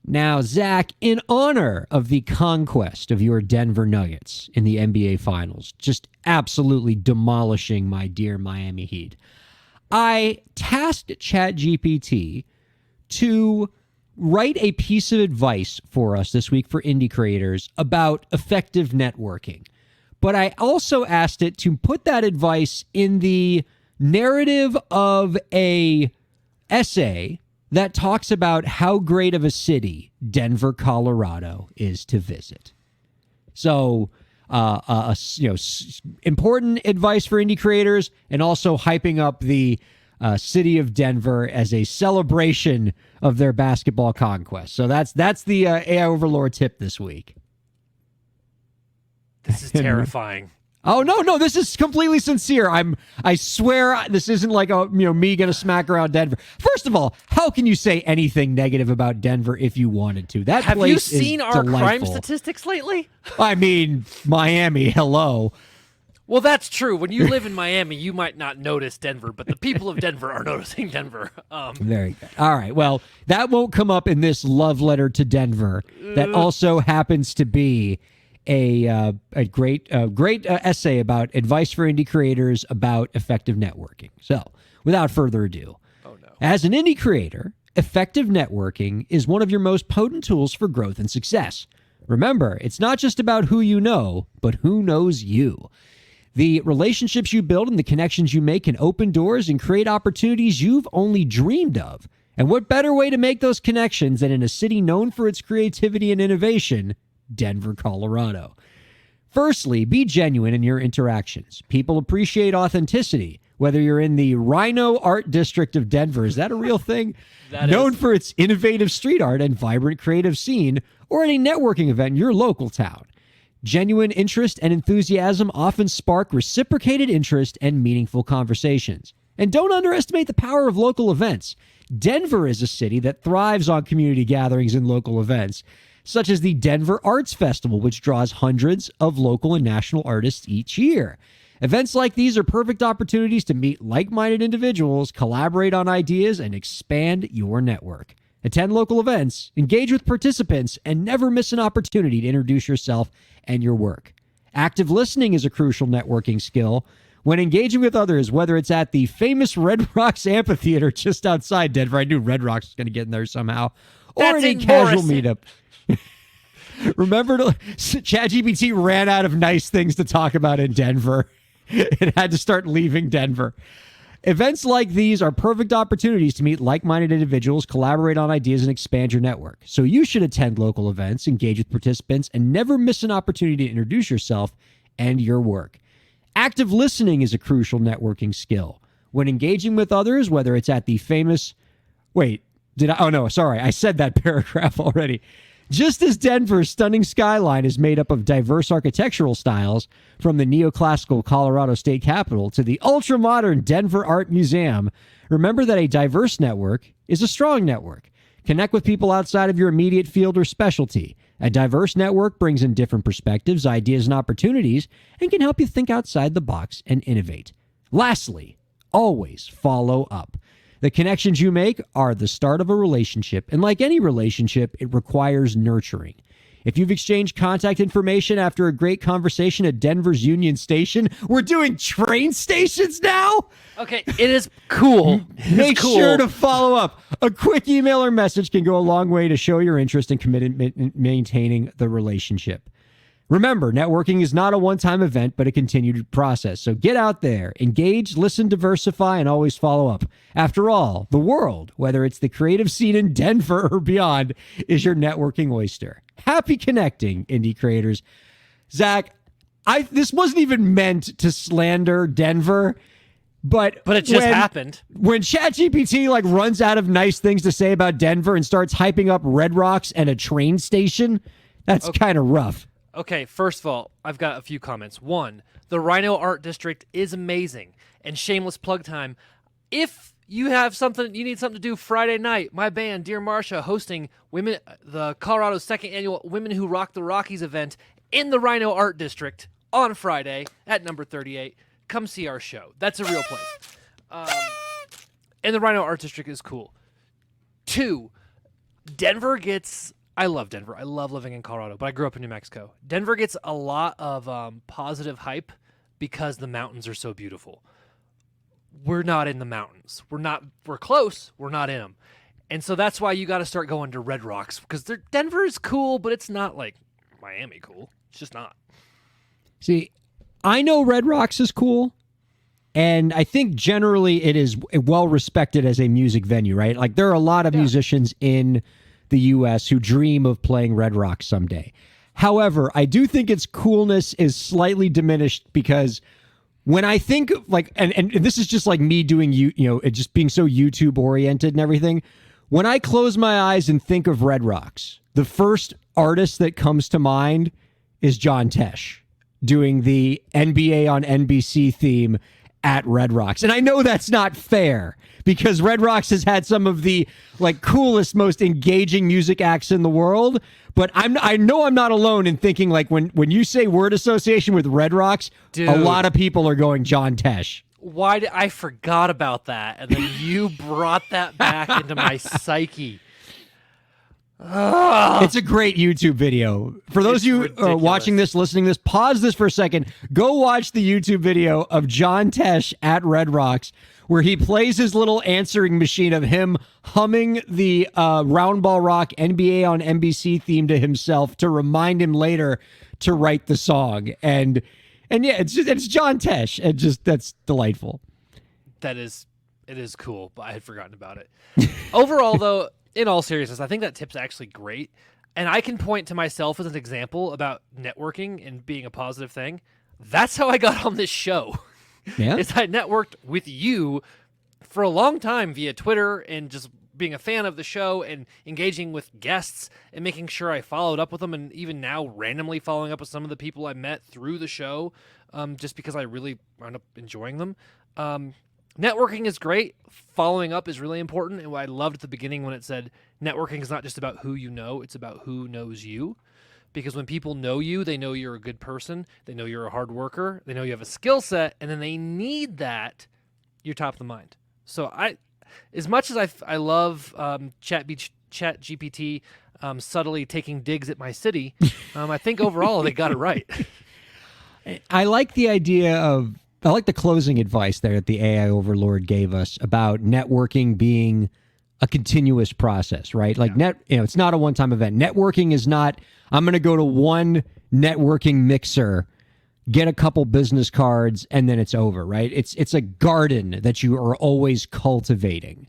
Now, Zach, in honor of the conquest of your Denver Nuggets in the NBA Finals, just absolutely demolishing my dear Miami Heat, I tasked ChatGPT to write a piece of advice for us this week for indie creators about effective networking. But I also asked it to put that advice in the narrative of a essay that talks about how great of a city Denver, Colorado is to visit. So, important advice for indie creators, and also hyping up the city of Denver as a celebration of their basketball conquest. So that's the AI Overlord tip this week. This is terrifying. Oh, no, this is completely sincere. I swear this isn't like me gonna smack around Denver. First of all, how can you say anything negative about Denver if you wanted to? That Have place you is seen our delightful. crime statistics lately? I mean, Miami, hello. Well, that's true. When you live in Miami, you might not notice Denver, but the people of Denver are noticing Denver. Very good. All right. Well, that won't come up in this love letter to Denver. That also happens to be a great essay about advice for indie creators about effective networking. So, without further ado, as an indie creator, effective networking is one of your most potent tools for growth and success. Remember, it's not just about who you know, but who knows you. The relationships you build and the connections you make can open doors and create opportunities you've only dreamed of. And what better way to make those connections than in a city known for its creativity and innovation, Denver, Colorado. Firstly, be genuine in your interactions. People appreciate authenticity. Whether you're in the Rhino Art District of Denver, is that a real thing? Known for its innovative street art and vibrant creative scene, or at a networking event in your local town. Genuine interest and enthusiasm often spark reciprocated interest and meaningful conversations. And don't underestimate the power of local events. Denver is a city that thrives on community gatherings and local events, such as the Denver Arts Festival, which draws hundreds of local and national artists each year. Events like these are perfect opportunities to meet like-minded individuals, collaborate on ideas, and expand your network. Attend local events, engage with participants, and never miss an opportunity to introduce yourself and your work. Active listening is a crucial networking skill. When engaging with others, whether it's at the famous Red Rocks Amphitheater just outside Denver, I knew Red Rocks was going to get in there somehow, or in a casual meetup. Remember, ChatGPT ran out of nice things to talk about in Denver. It had to start leaving Denver. Events like these are perfect opportunities to meet like-minded individuals, collaborate on ideas, and expand your network. So you should attend local events, engage with participants, and never miss an opportunity to introduce yourself and your work. Active listening is a crucial networking skill. When engaging with others, whether it's at the famous... Wait, I said that paragraph already. Just as Denver's stunning skyline is made up of diverse architectural styles, from the neoclassical Colorado State Capitol to the ultra-modern Denver Art Museum, remember that a diverse network is a strong network. Connect with people outside of your immediate field or specialty. A diverse network brings in different perspectives, ideas, and opportunities, and can help you think outside the box and innovate. Lastly, always follow up. The connections you make are the start of a relationship, and like any relationship, it requires nurturing. If you've exchanged contact information after a great conversation at Denver's Union Station, we're doing train stations now? Okay, it is cool. Make sure to follow up. A quick email or message can go a long way to show your interest and commitment in maintaining the relationship. Remember, networking is not a one-time event, but a continued process. So get out there, engage, listen, diversify, and always follow up. After all, the world, whether it's the creative scene in Denver or beyond, is your networking oyster. Happy connecting, indie creators. Zach, this wasn't even meant to slander Denver, but it just happened. When ChatGPT runs out of nice things to say about Denver and starts hyping up Red Rocks and a train station, that's kind of rough. Okay, first of all, I've got a few comments. One, the Rhino Art District is amazing. And shameless plug time, if You need something to do Friday night. My band, Dear Marcia, hosting the Colorado's second annual Women Who Rock the Rockies event in the Rhino Art District on Friday at number 38. Come see our show. That's a real place. And the Rhino Art District is cool. 2, Denver gets... I love Denver. I love living in Colorado, but I grew up in New Mexico. Denver gets a lot of positive hype because the mountains are so beautiful. We're not in the mountains. We're close. We're not in them. And so that's why you got to start going to Red Rocks, because Denver is cool, but it's not like Miami cool. It's just not. See, I know Red Rocks is cool, and I think generally it is well respected as a music venue, right? Like there are a lot of musicians in the U.S. who dream of playing Red Rocks someday. However, I do think its coolness is slightly diminished because when I think like, and this is just like me doing, it just being so YouTube oriented and everything. When I close my eyes and think of Red Rocks, the first artist that comes to mind is John Tesh doing the NBA on NBC theme at Red Rocks. And I know that's not fair because Red Rocks has had some of the like coolest, most engaging music acts in the world. But I know I'm not alone in thinking like when you say word association with Red Rocks, dude, a lot of people are going John Tesh. I forgot about that, and then you brought that back into my psyche. It's a great YouTube video. For those of you watching this, listening to this, pause this for a second. Go watch the YouTube video of John Tesh at Red Rocks, where he plays his little answering machine of him humming the Round Ball Rock NBA on NBC theme to himself to remind him later to write the song. And yeah, it's John Tesh. That's delightful. It is cool, but I had forgotten about it. Overall, though, in all seriousness, I think that tip's actually great. And I can point to myself as an example about networking and being a positive thing. That's how I got on this show. Yeah. Is I networked with you for a long time via Twitter and just being a fan of the show and engaging with guests and making sure I followed up with them, and even now randomly following up with some of the people I met through the show just because I really wound up enjoying them. Networking is great. Following up is really important. And what I loved at the beginning when it said networking is not just about who you know, it's about who knows you. Because when people know you, they know you're a good person, they know you're a hard worker, they know you have a skill set, and then they need that, you're top of the mind. So as much as I love ChatGPT subtly taking digs at my city, I think overall they got it right. I like the idea of, I like the closing advice there that the AI Overlord gave us about networking being a continuous process, right? Like it's not a one-time event. Networking is not, I'm going to go to one networking mixer, get a couple business cards, and then it's over, right? It's a garden that you are always cultivating.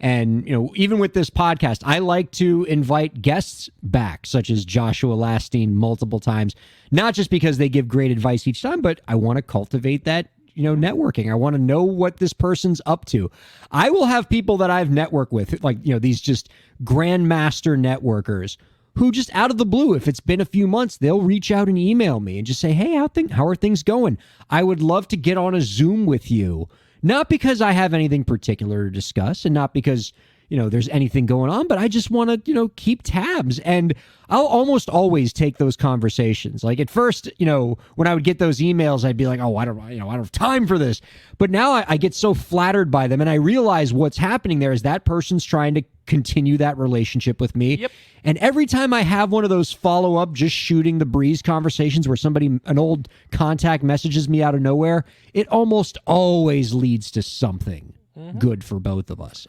And, even with this podcast, I like to invite guests back, such as Joshua Lastine multiple times, not just because they give great advice each time, but I want to cultivate that, networking. I want to know what this person's up to. I will have people that I've networked with, like, these just grandmaster networkers who just out of the blue, if it's been a few months, they'll reach out and email me and just say, hey, how are things going? I would love to get on a Zoom with you. Not because I have anything particular to discuss and not because, there's anything going on, but I just want to, keep tabs. And I'll almost always take those conversations. Like at first, when I would get those emails, I'd be like, oh, I don't have time for this. But now I get so flattered by them. And I realize what's happening there is that person's trying to continue that relationship with me. Yep. And every time I have one of those follow-up, just shooting the breeze conversations where an old contact messages me out of nowhere, it almost always leads to something good for both of us.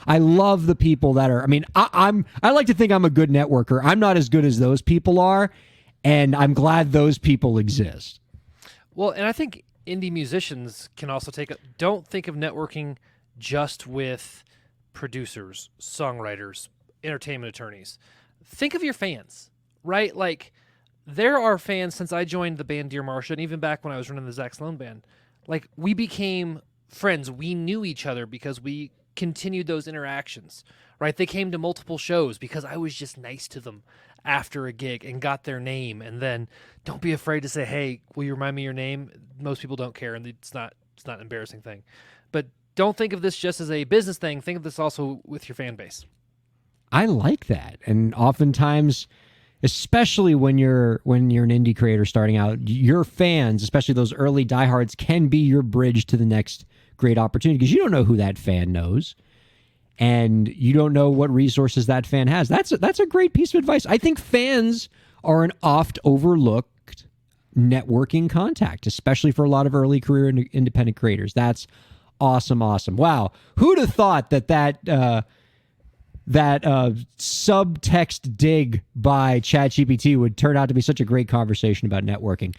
I love the people that are, I like to think I'm a good networker. I'm not as good as those people are, and I'm glad those people exist. Well, and I think indie musicians can also don't think of networking just with producers, songwriters, entertainment attorneys. Think of your fans, right? Like, there are fans since I joined the band Dear Marcia, and even back when I was running the Zach Sloan band. Like, we became friends. We knew each other because we continued those interactions, right? They came to multiple shows because I was just nice to them after a gig and got their name. And then don't be afraid to say, hey, will you remind me your name? Most people don't care, and it's not an embarrassing thing. But don't think of this just as a business thing. Think of this also with your fan base. I like that. And oftentimes, especially when you're an indie creator starting out, your fans, especially those early diehards, can be your bridge to the next great opportunity, because you don't know who that fan knows. And you don't know what resources that fan has. That's a great piece of advice. I think fans are an oft overlooked networking contact, especially for a lot of early career independent creators. That's awesome. Wow. Who'd have thought that subtext dig by ChatGPT would turn out to be such a great conversation about networking?